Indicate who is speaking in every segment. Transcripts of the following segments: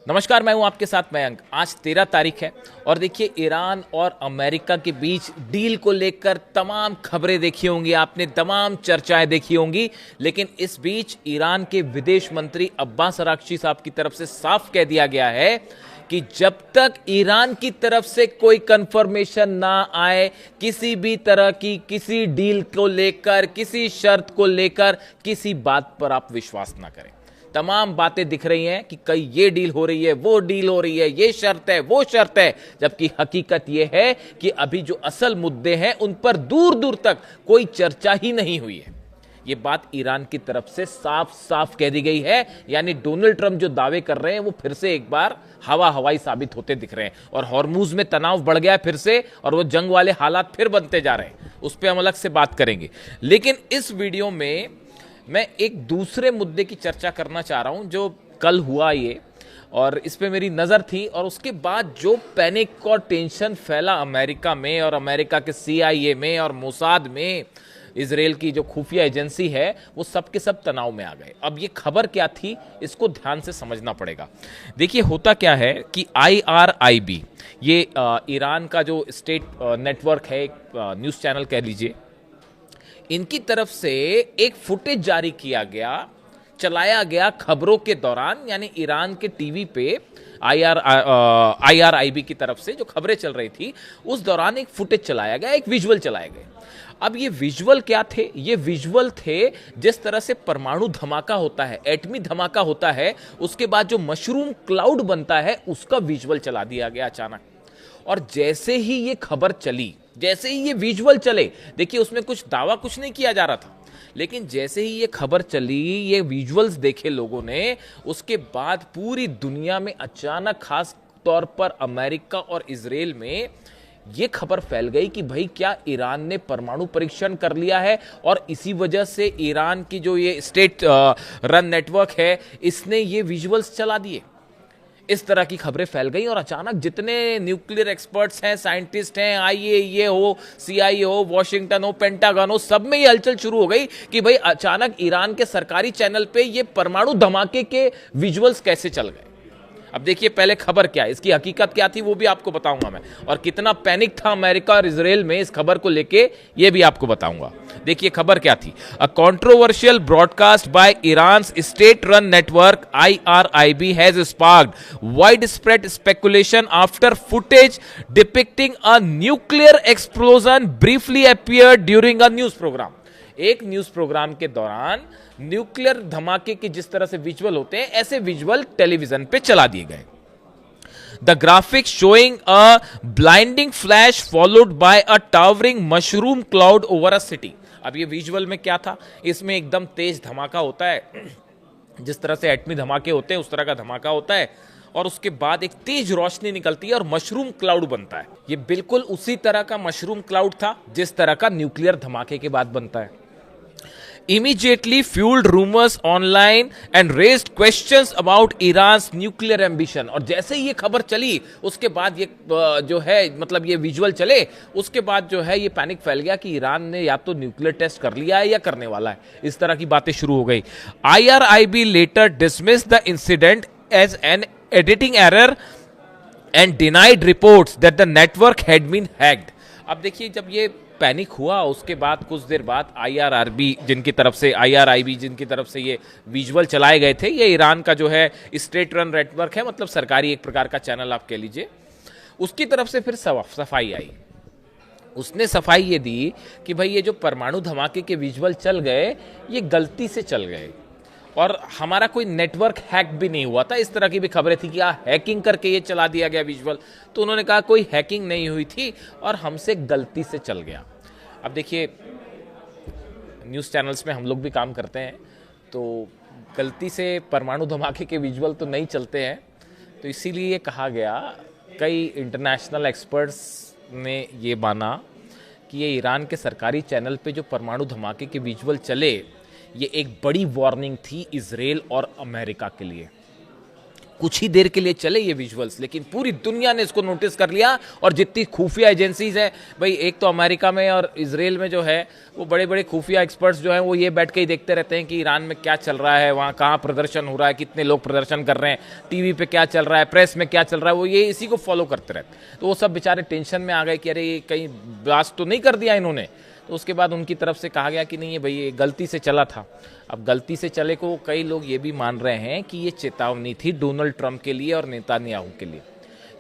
Speaker 1: नमस्कार, मैं हूं आपके साथ मयंक। आज 13 तारीख है और देखिए ईरान और अमेरिका के बीच डील को लेकर तमाम खबरें देखी होंगी आपने, तमाम चर्चाएं देखी होंगी। लेकिन इस बीच ईरान के विदेश मंत्री अब्बास अराक्ची साहब की तरफ से साफ कह दिया गया है कि जब तक ईरान की तरफ से कोई कंफर्मेशन ना आए, किसी भी तरह की किसी डील को लेकर, किसी शर्त को लेकर, किसी बात पर आप विश्वास ना करें। तमाम बातें दिख रही हैं कि कई ये डील हो रही है, वो डील हो रही है, ये शर्त है, वो शर्त है, जबकि हकीकत ये है कि अभी जो असल मुद्दे हैं उन पर दूर दूर तक कोई चर्चा ही नहीं हुई है। ये बात ईरान की तरफ से साफ साफ कह दी गई है। यानी डोनाल्ड ट्रंप जो दावे कर रहे हैं वो फिर से एक बार हवाई साबित होते दिख रहे हैं और हॉर्मुज में तनाव बढ़ गया है फिर से, और वो जंग वाले हालात फिर बनते जा रहे हैं। उस पर हम अलग से बात करेंगे। लेकिन इस वीडियो में मैं एक दूसरे मुद्दे की चर्चा करना चाह रहा हूं जो कल हुआ ये, और इस पे मेरी नज़र थी। और उसके बाद जो पैनिक और टेंशन फैला अमेरिका में और अमेरिका के CIA में और मोसाद में, इजराइल की जो खुफिया एजेंसी है, वो सब के सब तनाव में आ गए। अब ये खबर क्या थी, इसको ध्यान से समझना पड़ेगा। देखिए होता क्या है कि IRIB, ये ईरान का जो स्टेट नेटवर्क है, एक न्यूज़ चैनल कह लीजिए, इनकी तरफ से एक फुटेज जारी किया गया, चलाया गया खबरों के दौरान। यानी ईरान के टीवी पे IRIB की तरफ से जो खबरें चल रही थी उस दौरान एक फुटेज चलाया गया, एक विजुअल चलाए गए। अब ये विजुअल क्या थे? ये विजुअल थे जिस तरह से परमाणु धमाका होता है, एटमी धमाका होता है, उसके बाद जो मशरूम क्लाउड बनता है, उसका विजुअल चला दिया गया अचानक। और जैसे ही ये खबर चली, जैसे ही ये विजुअल चले, देखिए उसमें कुछ दावा कुछ नहीं किया जा रहा था, लेकिन जैसे ही ये खबर चली, ये विजुअल्स देखे लोगों ने, उसके बाद पूरी दुनिया में अचानक, खास तौर पर अमेरिका और इजराइल में ये खबर फैल गई कि भाई क्या ईरान ने परमाणु परीक्षण कर लिया है, और इसी वजह से ईरान की जो ये स्टेट रन नेटवर्क है, इसने ये विजुअल्स चला दिए। इस तरह की खबरें फैल गई और अचानक जितने न्यूक्लियर एक्सपर्ट्स हैं, साइंटिस्ट हैं, IAEA हो, CIA हो, वॉशिंगटन हो, पेंटागन हो, सब में ये हलचल शुरू हो गई कि भाई अचानक ईरान के सरकारी चैनल पे ये परमाणु धमाके के विजुअल्स कैसे चल गए। अब देखिए पहले खबर क्या है, इसकी हकीकत क्या थी, वो भी आपको बताऊंगा मैं, और कितना पैनिक था अमेरिका और इजराइल में इस खबर को लेके, ये भी आपको बताऊंगा। देखिए खबर क्या थी। A controversial broadcast by Iran's state run network IRIB has sparked wide spread speculation after footage depicting a nuclear explosion briefly appeared during a news program. एक न्यूज प्रोग्राम के दौरान न्यूक्लियर धमाके के जिस तरह से विजुअल होते हैं, ऐसे विजुअल टेलीविजन पे चला दिए गए। The graphics showing a blinding flash followed by a towering mushroom cloud over a city. अब ये विजुअल में क्या था, इसमें एकदम तेज धमाका होता है, जिस तरह से एटमी धमाके होते हैं उस तरह का धमाका होता है, और उसके बाद एक तेज रोशनी निकलती है और मशरूम क्लाउड बनता है। ये बिल्कुल उसी तरह का मशरूम क्लाउड था जिस तरह का न्यूक्लियर धमाके के बाद बनता है। Immediately fueled rumors online and raised questions about Iran's nuclear ambition। और जैसे ही ये खबर चली, उसके बाद ये जो है, मतलब ये विजुअल चले, उसके बाद जो है ये पैनिक फैल गया कि ईरान ने या तो न्यूक्लियर टेस्ट कर लिया है या करने वाला है। इस तरह की बातें शुरू हो गई। IRIB later dismissed the incident as an editing error and denied reports that the network had been hacked। अब देखिए जब ये पैनिक हुआ, उसके बाद कुछ देर बाद IRIB जिनकी तरफ से ये विजुअल चलाए गए थे, ये ईरान का जो है स्टेट रन नेटवर्क है, मतलब सरकारी एक प्रकार का चैनल आप कह लीजिए, उसकी तरफ से फिर सफाई आई। उसने सफाई ये दी कि भाई ये जो परमाणु धमाके के विजुअल चल गए, ये गलती से चल गए और हमारा कोई नेटवर्क हैक भी नहीं हुआ था। इस तरह की भी खबरें थी कि हैकिंग करके ये चला दिया गया विजुअल। तो उन्होंने कहा कोई हैकिंग नहीं हुई थी और हमसे गलती से चल गया। अब देखिए न्यूज़ चैनल्स में हम लोग भी काम करते हैं, तो गलती से परमाणु धमाके के विजुअल तो नहीं चलते हैं, तो इसीलिए ये कहा गया, कई इंटरनेशनल एक्सपर्ट्स ने ये माना कि ये ईरान के सरकारी चैनल पे जो परमाणु धमाके के विजुअल चले, ये एक बड़ी वार्निंग थी इजराइल और अमेरिका के लिए। कुछ ही देर के लिए चले ये विजुअल्स, लेकिन पूरी दुनिया ने इसको नोटिस कर लिया। और जितनी खुफिया एजेंसीज हैं भाई, एक तो अमेरिका में और इजराइल में जो है वो बड़े बड़े खुफिया एक्सपर्ट्स जो हैं वो ये बैठ के ही देखते रहते हैं कि ईरान में क्या चल रहा है, वहाँ कहाँ प्रदर्शन हो रहा है, कितने लोग प्रदर्शन कर रहे हैं, टीवी पे क्या चल रहा है, प्रेस में क्या चल रहा है, वो ये इसी को फॉलो करते रहते हैं। तो वो सब बेचारे टेंशन में आ गए कि अरे ये कहीं ब्लास्ट तो नहीं कर दिया इन्होंने। तो उसके बाद उनकी तरफ से कहा गया कि नहीं, ये भाई ये गलती से चला था। अब गलती से चले को कई लोग ये भी मान रहे हैं कि ये चेतावनी थी डोनाल्ड ट्रंप के लिए और नेतान्याहू के लिए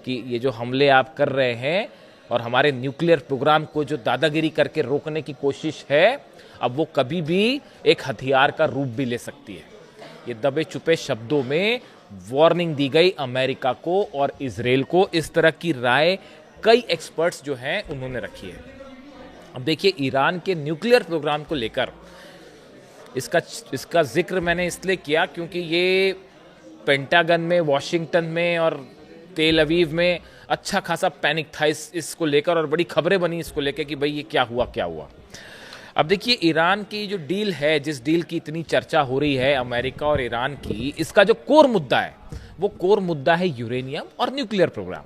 Speaker 1: कि ये जो हमले आप कर रहे हैं और हमारे न्यूक्लियर प्रोग्राम को जो दादागिरी करके रोकने की कोशिश है, अब वो कभी भी एक हथियार का रूप भी ले सकती है। ये दबे छुपे शब्दों में वार्निंग दी गई अमेरिका को और इजराइल को। इस तरह की राय कई एक्सपर्ट्स जो हैं उन्होंने रखी है। अब देखिए, ईरान के न्यूक्लियर प्रोग्राम को लेकर इसका जिक्र मैंने इसलिए किया क्योंकि ये पेंटागन में, वॉशिंगटन में और तेल अवीव में अच्छा खासा पैनिक था इसको लेकर, और बड़ी खबरें बनी इसको लेकर कि भाई ये क्या हुआ। अब देखिए, ईरान की जो डील है, जिस डील की इतनी चर्चा हो रही है अमेरिका और ईरान की, इसका जो कोर मुद्दा है वो कोर मुद्दा है यूरेनियम और न्यूक्लियर प्रोग्राम।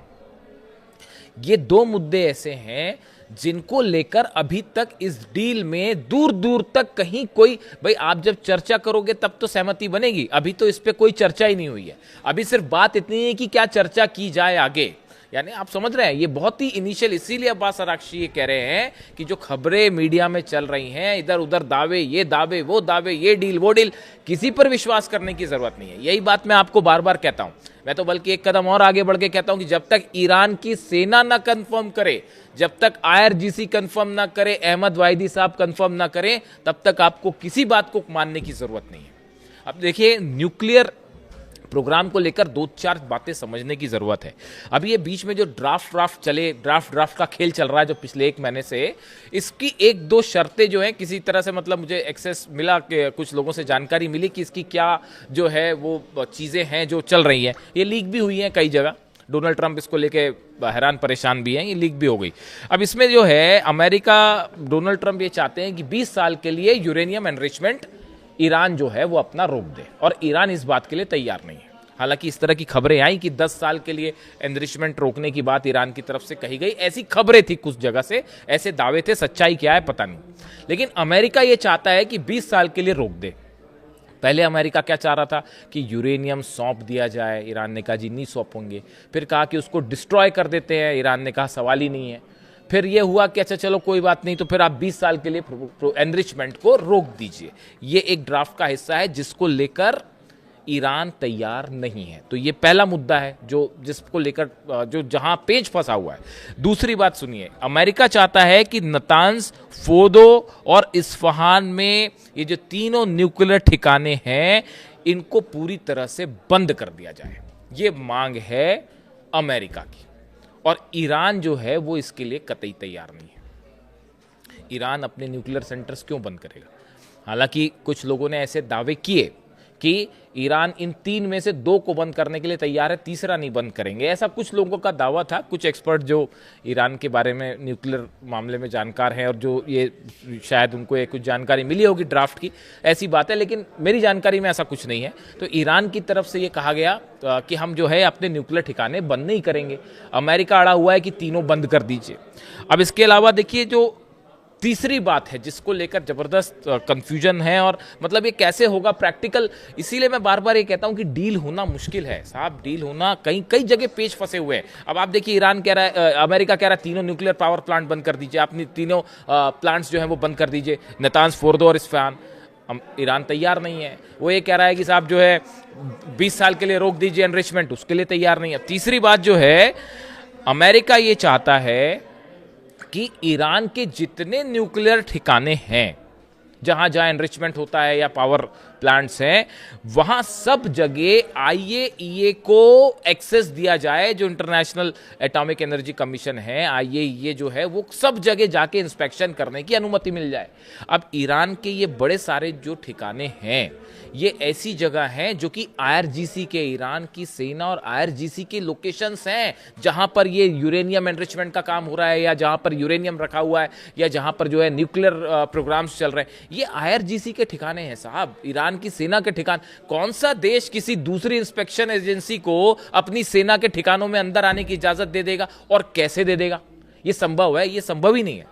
Speaker 1: ये दो मुद्दे ऐसे हैं जिनको लेकर अभी तक इस डील में दूर दूर तक कहीं कोई, भाई आप जब चर्चा करोगे तब तो सहमति बनेगी, अभी तो इस पे कोई चर्चा ही नहीं हुई है। अभी सिर्फ बात इतनी है कि क्या चर्चा की जाए आगे, यानी आप समझ रहे हैं ये बहुत ही इनिशियल। इसीलिए अब्बास अराक्ची ये कह रहे हैं कि जो खबरें मीडिया में चल रही हैं, इधर उधर दावे, ये दावे वो दावे, ये डील वो डील, किसी पर विश्वास करने की जरूरत नहीं है। यही बात मैं आपको बार बार कहता हूं। मैं तो बल्कि एक कदम और आगे बढ़ के कहता हूं कि जब तक ईरान की सेना ना कंफर्म करे, जब तक IRGC कंफर्म ना करे, अहमद वाहिदी साहब कंफर्म ना करें, तब तक आपको किसी बात को मानने की जरूरत नहीं है। अब देखिए, न्यूक्लियर प्रोग्राम को लेकर दो चार बातें समझने की जरूरत है। अभी ये बीच में जो ड्राफ्ट का खेल चल रहा है जो पिछले एक महीने से, इसकी एक दो शर्तें जो हैं किसी तरह से, मतलब मुझे एक्सेस मिला कि कुछ लोगों से जानकारी मिली कि इसकी क्या जो है वो चीजें हैं जो चल रही हैं। ये लीक भी हुई हैं कई जगह, डोनाल्ड ट्रंप इसको लेके हैरान परेशान भी हैं, ये लीक भी हो गई। अब इसमें जो है अमेरिका, डोनाल्ड ट्रंप ये चाहते हैं कि 20 साल के लिए यूरेनियम एनरिचमेंट ईरान जो है वो अपना रोक दे, और ईरान इस बात के लिए तैयार नहीं है। हालांकि इस तरह की खबरें आई कि 10 साल के लिए एनरिचमेंट रोकने की बात ईरान की तरफ से कही गई, ऐसी खबरें थी कुछ जगह से, ऐसे दावे थे, सच्चाई क्या है पता नहीं। लेकिन अमेरिका ये चाहता है कि 20 साल के लिए रोक दे। पहले अमेरिका क्या चाह रहा था कि यूरेनियम सौंप दिया जाए, ईरान ने कहा जी नहीं सौंपेंगे। फिर कहा कि उसको डिस्ट्रॉय कर देते हैं, ईरान ने कहा सवाल ही नहीं है। फिर ये हुआ कि अच्छा चलो कोई बात नहीं, तो फिर आप 20 साल के लिए एनरिचमेंट को रोक दीजिए। ये एक ड्राफ्ट का हिस्सा है जिसको लेकर ईरान तैयार नहीं है। तो ये पहला मुद्दा है जिसको लेकर जो जहां पेच फंसा हुआ है। दूसरी बात सुनिए, अमेरिका चाहता है कि नतांज, फोर्दो और इस्फहान में ये जो तीनों न्यूक्लियर ठिकाने हैं इनको पूरी तरह से बंद कर दिया जाए। ये मांग है अमेरिका की, और ईरान जो है वो इसके लिए कतई तैयार नहीं है। ईरान अपने न्यूक्लियर सेंटर्स क्यों बंद करेगा? हालांकि कुछ लोगों ने ऐसे दावे किए कि ईरान इन 3 में से 2 को बंद करने के लिए तैयार है, तीसरा नहीं बंद करेंगे, ऐसा कुछ लोगों का दावा था। कुछ एक्सपर्ट जो ईरान के बारे में, न्यूक्लियर मामले में जानकार हैं, और जो ये शायद उनको ये कुछ जानकारी मिली होगी ड्राफ्ट की, ऐसी बात है, लेकिन मेरी जानकारी में ऐसा कुछ नहीं है। तो ईरान की तरफ से ये कहा गया कि हम जो है अपने न्यूक्लियर ठिकाने बंद नहीं करेंगे। अमेरिका अड़ा हुआ है कि तीनों बंद कर दीजिए। अब इसके अलावा देखिए, जो तीसरी बात है जिसको लेकर जबरदस्त कंफ्यूजन है, और मतलब ये कैसे होगा प्रैक्टिकल, इसीलिए मैं बार बार ये कहता हूं कि डील होना मुश्किल है साहब। डील होना कई जगह पेच फंसे हुए हैं। अब आप देखिए, ईरान कह रहा है, अमेरिका कह रहा है तीनों न्यूक्लियर पावर प्लांट बंद कर दीजिए, अपनी तीनों प्लांट्स जो है वो बंद कर दीजिए, नतांज, फोर्दो और इस्फहान। ईरान तैयार नहीं है। वो ये कह रहा है कि साहब जो है 20 साल के लिए रोक दीजिए एनरिचमेंट, उसके लिए तैयार नहीं है। तीसरी बात जो है, अमेरिका ये चाहता है कि ईरान के जितने न्यूक्लियर ठिकाने हैं, जहां जहां एनरिचमेंट होता है या पावर प्लांट्स हैं, वहां सब जगह IAEA को एक्सेस दिया जाए। जो इंटरनेशनल एटॉमिक एनर्जी कमीशन है, IAEA जो है, वो सब जगह जाके इंस्पेक्शन करने की अनुमति मिल जाए। अब ईरान के ये बड़े सारे जो ठिकाने हैं, ये ऐसी जगह हैं जो कि IRGC के, ईरान की सेना और IRGC के लोकेशंस हैं, जहां पर ये यूरेनियम एनरिचमेंट का काम हो रहा है, या जहां पर यूरेनियम रखा हुआ है, या जहां पर जो है न्यूक्लियर प्रोग्राम्स चल रहे हैं, ये IRGC के ठिकाने हैं साहब। ईरान ईरान की सेना के ठिकान, कौन सा देश किसी दूसरी इंस्पेक्शन एजेंसी को अपनी सेना के ठिकानों में अंदर आने की इजाजत दे देगा और कैसे दे देगा? ये संभव है? ये संभव ही नहीं है।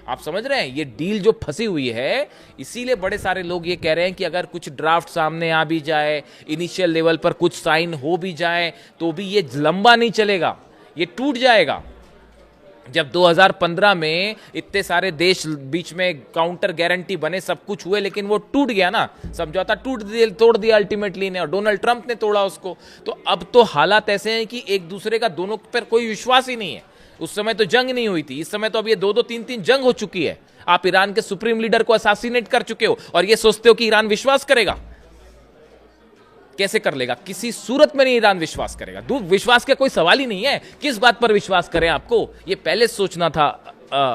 Speaker 1: आप समझ रहे हैं ये डील जो फंसी हुई है। इसीलिए बड़े सारे लोग ये कह रहे हैं कि अगर कुछ ड्राफ्ट सामने आ भी जाए, इनिशियल लेवल पर कुछ साइन हो भी जाए, तो भी ये लंबा नहीं चलेगा, ये टूट जाएगा। जब 2015 में इतने सारे देश बीच में काउंटर गारंटी बने, सब कुछ हुए, लेकिन वो टूट गया ना, समझौता तोड़ दिया अल्टीमेटली ने, और डोनाल्ड ट्रंप ने तोड़ा उसको। तो अब तो हालात ऐसे हैं कि एक दूसरे का दोनों पर कोई विश्वास ही नहीं है। उस समय तो जंग नहीं हुई थी, इस समय तो अब ये 2-2, 3-3 जंग हो चुकी है। आप ईरान के सुप्रीम लीडर को असैसिनेट कर चुके हो और ये सोचते हो कि ईरान विश्वास करेगा। कैसे कर लेगा? किसी सूरत में नहीं ईरान विश्वास करेगा। विश्वास का कोई सवाल ही नहीं है। किस बात पर विश्वास करें? आपको ये पहले सोचना था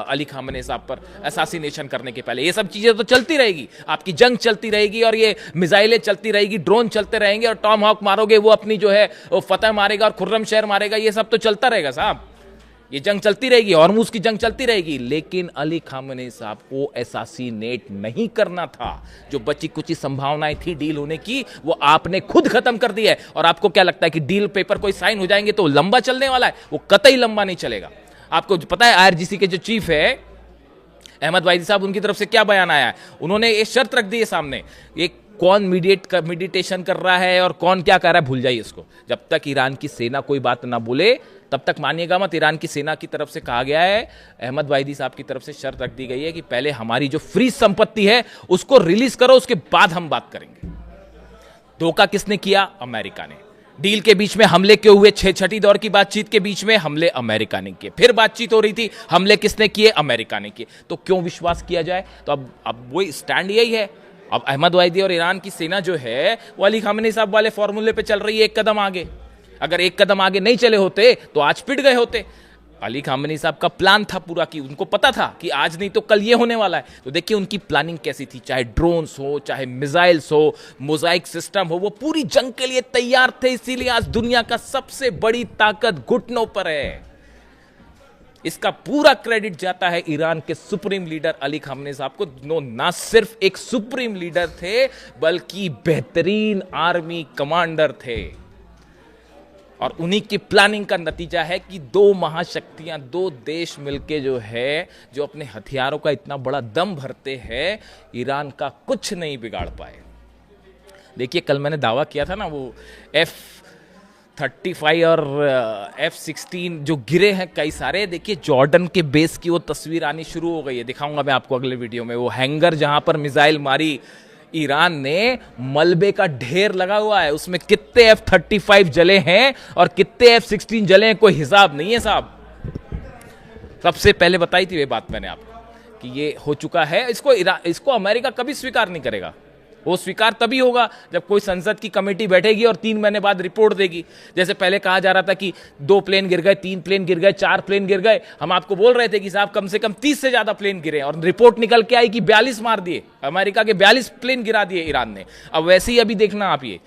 Speaker 1: अली खामेनी साहब पर असैसिनेशन करने के पहले। ये सब चीजें तो चलती रहेगी, आपकी जंग चलती रहेगी और ये मिसाइलें चलती रहेगी, ड्रोन चलते रहेंगे, और टॉम हॉक मारोगे, वो अपनी जो है वो फतेह मारेगा और खुर्रम शहर मारेगा। ये सब तो चलता रहेगा साहब, ये जंग चलती रहेगी, हॉर्मुज की जंग चलती रहेगी। लेकिन अली खामेनी साहब को असैसिनेट नहीं करना था। जो बची कुची संभावनाएं थी डील होने की, वो आपने खुद खत्म कर दी है। और आपको क्या लगता है कि डील पेपर कोई साइन हो जाएंगे तो लंबा चलने वाला है? वो कतई लंबा नहीं चलेगा। आपको पता है आईआरजीसी के जो चीफ है अहमद वाहिदी साहब, उनकी तरफ से क्या बयान आया है? उन्होंने एक शर्त रख दी है सामने, एक कौन मेडिटेशन कर रहा है और कौन क्या कर रहा है भूल जाइए इसको। जब तक ईरान की सेना कोई बात ना बोले तब तक मानिएगा मत। ईरान की सेना की तरफ से कहा गया है, अहमद वाहिदी साहब की तरफ से शर्त रख दी गई है कि पहले हमारी जो फ्रीज संपत्ति है उसको रिलीज करो, उसके बाद हम बात करेंगे। धोखा किसने किया? अमेरिका ने। डील के बीच में हमले क्यों हुए? छठी दौर की बातचीत के बीच में हमले अमेरिका ने किए। फिर बातचीत हो रही थी, हमले किसने किए? अमेरिका ने किए। तो क्यों विश्वास किया जाए? तो अब वही स्टैंड यही है। अब अहमद वाहिदी और ईरान की सेना जो है वो अली खामेनी साहब वाले फॉर्मूले पे चल रही है, एक कदम आगे। अगर एक कदम आगे नहीं चले होते तो आज पिट गए होते। अली खामेनी साहब का प्लान था पूरा, कि उनको पता था कि आज नहीं तो कल ये होने वाला है। तो देखिए उनकी प्लानिंग कैसी थी, चाहे ड्रोन्स हो, चाहे मिसाइल्स हो, मोजाइक सिस्टम हो, वो पूरी जंग के लिए तैयार थे। इसीलिए आज दुनिया का सबसे बड़ी ताकत घुटनों पर है। इसका पूरा क्रेडिट जाता है ईरान के सुप्रीम लीडर अली खामेनी साहब को। नो, ना सिर्फ एक सुप्रीम लीडर थे बल्कि बेहतरीन आर्मी कमांडर थे। और उन्हीं की प्लानिंग का नतीजा है कि दो महाशक्तियां, दो देश मिलके जो है, जो अपने हथियारों का इतना बड़ा दम भरते हैं, ईरान का कुछ नहीं बिगाड़ पाए। देखिए कल मैंने दावा किया था ना, वो F-35 और F-16 जो गिरे हैं कई सारे। देखिए जॉर्डन के बेस की वो तस्वीर आनी शुरू हो गई है, दिखाऊंगा मैं आपको अगले वीडियो में। वो हैंगर जहां पर मिसाइल मारी ईरान ने, मलबे का ढेर लगा हुआ है, उसमें कितने F-35 जले हैं और कितने F-16 जले हैं कोई हिसाब नहीं है साहब। सबसे पहले बताई थी ये बात मैंने आपको कि ये हो चुका है। इसको अमेरिका कभी स्वीकार नहीं करेगा। वो स्वीकार तभी होगा जब कोई संसद की कमेटी बैठेगी और 3 महीने बाद रिपोर्ट देगी। जैसे पहले कहा जा रहा था कि 2 प्लेन गिर गए, 3 प्लेन गिर गए, 4 प्लेन गिर गए। हम आपको बोल रहे थे कि साहब कम से कम 30 से ज्यादा प्लेन गिरे, और रिपोर्ट निकल के आई कि 42 मार दिए, अमेरिका के 42 प्लेन गिरा दिए ईरान ने। अब वैसे ही अभी देखना आप, ये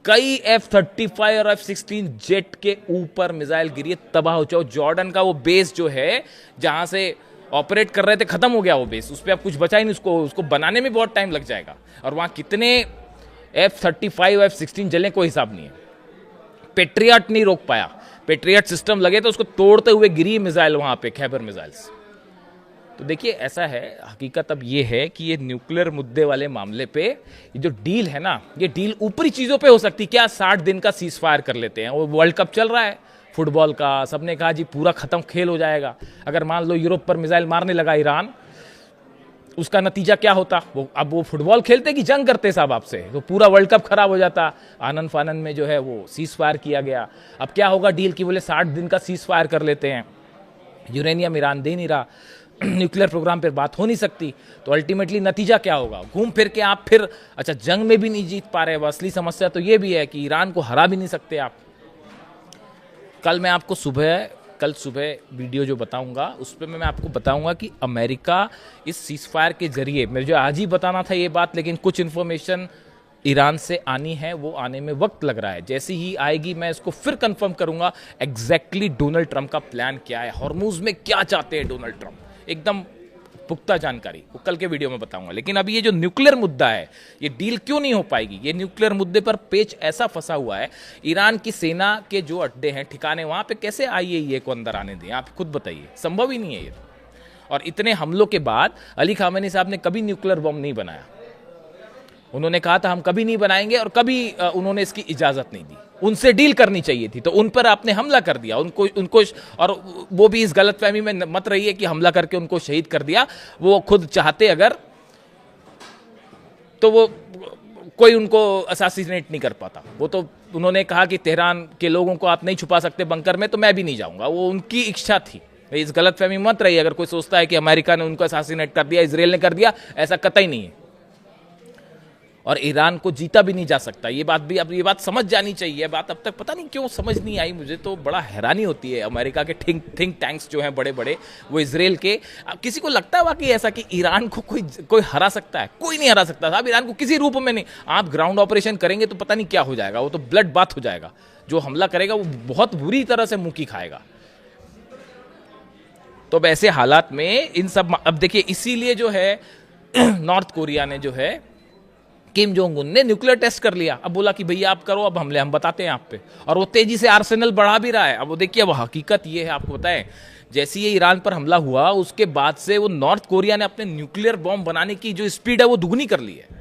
Speaker 1: कई F-35 और F-16 जेट के ऊपर मिसाइल गिरी, तबाह हो जाओ। जॉर्डन का वो बेस जो है जहां से ऑपरेट कर रहे थे, खत्म हो गया वो बेस, उस पर अब कुछ बचा ही नहीं। उसको बनाने में बहुत टाइम लग जाएगा। और वहां कितने F-35 F-16 जले कोई हिसाब नहीं है। पेट्रियट नहीं रोक पाया, पेट्रियट सिस्टम लगे तो उसको तोड़ते हुए गिरी मिसाइल वहां पे, खैबर मिसाइल्स। तो देखिए ऐसा है, हकीकत अब ये है कि ये न्यूक्लियर मुद्दे वाले मामले पे ये जो डील है ना, ये डील ऊपरी चीजों पे हो सकती। क्या 60 दिन का सीज फायर कर लेते हैं, वो वर्ल्ड कप चल रहा है फुटबॉल का, सबने कहा जी पूरा खत्म खेल हो जाएगा। अगर मान लो यूरोप पर मिसाइल मारने लगा ईरान, उसका नतीजा क्या होता? अब वो फुटबॉल खेलते कि जंग करते साहब आपसे, तो पूरा वर्ल्ड कप खराब हो जाता। आनंद फानंद में जो है वो सीज फायर किया गया। अब क्या होगा डील की, बोले 60 दिन का सीज फायर कर लेते हैं, यूरेनियम ईरान दे नहीं रहा, न्यूक्लियर प्रोग्राम पर बात हो नहीं सकती। तो अल्टीमेटली नतीजा क्या होगा? घूम फिर के आप फिर अच्छा जंग में भी नहीं जीत पा रहे। असली समस्या तो ये भी है कि ईरान को हरा भी नहीं सकते आप। कल मैं आपको कल सुबह वीडियो जो बताऊंगा उस पर मैं आपको बताऊंगा कि अमेरिका इस सीज फायर के जरिए, मुझे आज ही बताना था ये बात, लेकिन कुछ इन्फॉर्मेशन ईरान से आनी है, वो आने में वक्त लग रहा है। जैसी ही आएगी मैं इसको फिर कंफर्म करूंगा एग्जैक्टली डोनाल्ड ट्रंप का प्लान क्या है, हॉर्मुज में क्या चाहते हैं डोनाल्ड ट्रंप। एकदम पुख्ता जानकारी, वो कल के वीडियो में बताऊंगा। लेकिन अभी ये जो न्यूक्लियर मुद्दा है, ये डील क्यों नहीं हो पाएगी, ये न्यूक्लियर मुद्दे पर पेच ऐसा फंसा हुआ है। ईरान की सेना के जो अड्डे हैं, ठिकाने, वहां पे कैसे आईएईए को अंदर आने दें, आप खुद बताइए, संभव ही नहीं है ये। और इतने हमलों के बाद अली खामेनी साहब ने कभी न्यूक्लियर बम नहीं बनाया। उन्होंने कहा था हम कभी नहीं बनाएंगे, और कभी उन्होंने इसकी इजाजत नहीं दी। उनसे डील करनी चाहिए थी, तो उन पर आपने हमला कर दिया, उनको और वो भी इस गलतफहमी में मत रहिए कि हमला करके उनको शहीद कर दिया। वो खुद चाहते अगर तो वो कोई उनको असैसिनेट नहीं कर पाता। वो तो उन्होंने कहा कि तेहरान के लोगों को आप नहीं छुपा सकते बंकर में, तो मैं भी नहीं जाऊंगा। वो उनकी इच्छा थी। इस गलतफहमी मत रहिए, अगर कोई सोचता है कि अमेरिका ने उनको असैसिनेट कर दिया, इजराइल ने कर दिया, ऐसा कतई नहीं है। और ईरान को जीता भी नहीं जा सकता, ये बात भी, अब ये बात समझ जानी चाहिए। बात अब तक पता नहीं क्यों समझ नहीं आई, मुझे तो बड़ा हैरानी होती है। अमेरिका के थिंक टैंक्स जो हैं बड़े बड़े, वो इजराइल के, किसी को लगता है वाकई ऐसा कि ईरान को कोई हरा सकता है? कोई नहीं हरा सकता साहब ईरान को, किसी रूप में नहीं। आप ग्राउंड ऑपरेशन करेंगे तो पता नहीं क्या हो जाएगा, वो तो ब्लड बाथ हो जाएगा। जो हमला करेगा वो बहुत बुरी तरह से मुंह की खाएगा। तो अब ऐसे हालात में इन सब, अब देखिए इसीलिए जो है नॉर्थ कोरिया ने जो है, किम जोंग उन ने न्यूक्लियर टेस्ट कर लिया। अब बोला कि भैया आप करो, अब हमले हम बताते हैं आप पे। और वो तेजी से आर्सेनल बढ़ा भी रहा है। अब वो देखिए, अब हकीकत ये है, आपको बताएं, जैसे ये ईरान पर हमला हुआ उसके बाद से वो नॉर्थ कोरिया ने अपने न्यूक्लियर बॉम्ब बनाने की जो स्पीड है वो दुगनी कर ली है।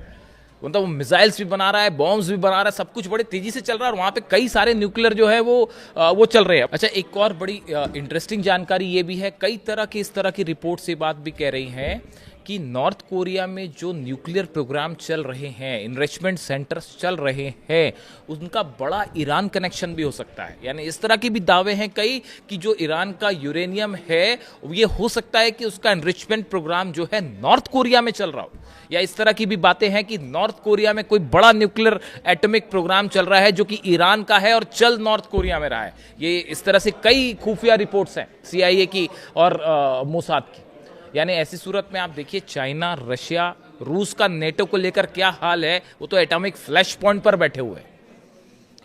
Speaker 1: मतलब वो मिसाइल्स भी बना रहा है, बॉम्ब्स भी बना रहा है, सब कुछ बड़े तेजी से चल रहा है। और वहाँ पे कई सारे न्यूक्लियर जो है वो चल रहे हैं। अच्छा, एक और बड़ी इंटरेस्टिंग जानकारी ये भी है, कई तरह की इस तरह की रिपोर्ट से बात भी कह रही है कि नॉर्थ कोरिया में जो न्यूक्लियर प्रोग्राम चल रहे हैं, इनरिचमेंट सेंटर्स चल रहे हैं, उनका बड़ा ईरान कनेक्शन भी हो सकता है। यानी इस तरह की भी दावे हैं कई कि जो ईरान का यूरेनियम है, ये हो सकता है कि उसका इनरिचमेंट प्रोग्राम जो है नॉर्थ कोरिया में चल रहा हो। या इस तरह की भी बातें हैं कि नॉर्थ कोरिया में कोई बड़ा न्यूक्लियर एटॉमिक प्रोग्राम चल रहा है जो कि ईरान का है और चल नॉर्थ कोरिया में रहा है। ये इस तरह से कई खुफिया रिपोर्ट्स हैं CIA की और मोसाद की। यानी ऐसी सूरत में आप देखिए, चाइना, रशिया, रूस का नेटो को लेकर क्या हाल है, वो तो एटॉमिक फ्लैश पॉइंट पर बैठे हुए हैं।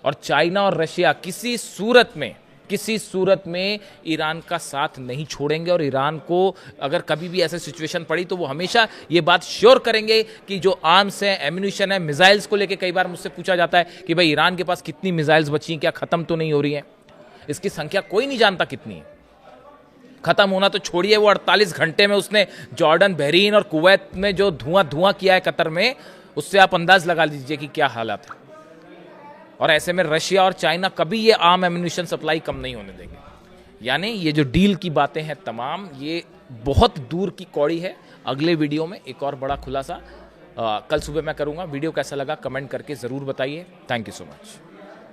Speaker 1: और चाइना और रशिया किसी सूरत में ईरान का साथ नहीं छोड़ेंगे। और ईरान को अगर कभी भी ऐसी सिचुएशन पड़ी तो वो हमेशा ये बात श्योर करेंगे कि जो आर्म्स हैं, एम्यूनिशन है, मिसाइल्स को लेकर कई बार मुझसे पूछा जाता है कि भाई ईरान के पास कितनी मिसाइल्स बची हैं, क्या खत्म तो नहीं हो रही हैं? इसकी संख्या कोई नहीं जानता कितनी है। खत्म होना तो छोड़िए, वो 48 घंटे में उसने जॉर्डन, बहरीन और कुवैत में जो धुआं किया है कतर में, उससे आप अंदाज लगा लीजिए कि क्या हालात है। और ऐसे में रशिया और चाइना कभी ये आर्म एम्यूनिशन सप्लाई कम नहीं होने देंगे। यानी ये जो डील की बातें हैं तमाम, ये बहुत दूर की कौड़ी है। अगले वीडियो में एक और बड़ा खुलासा कल सुबह मैं करूंगा। वीडियो कैसा लगा कमेंट करके ज़रूर बताइए। Thank you so much.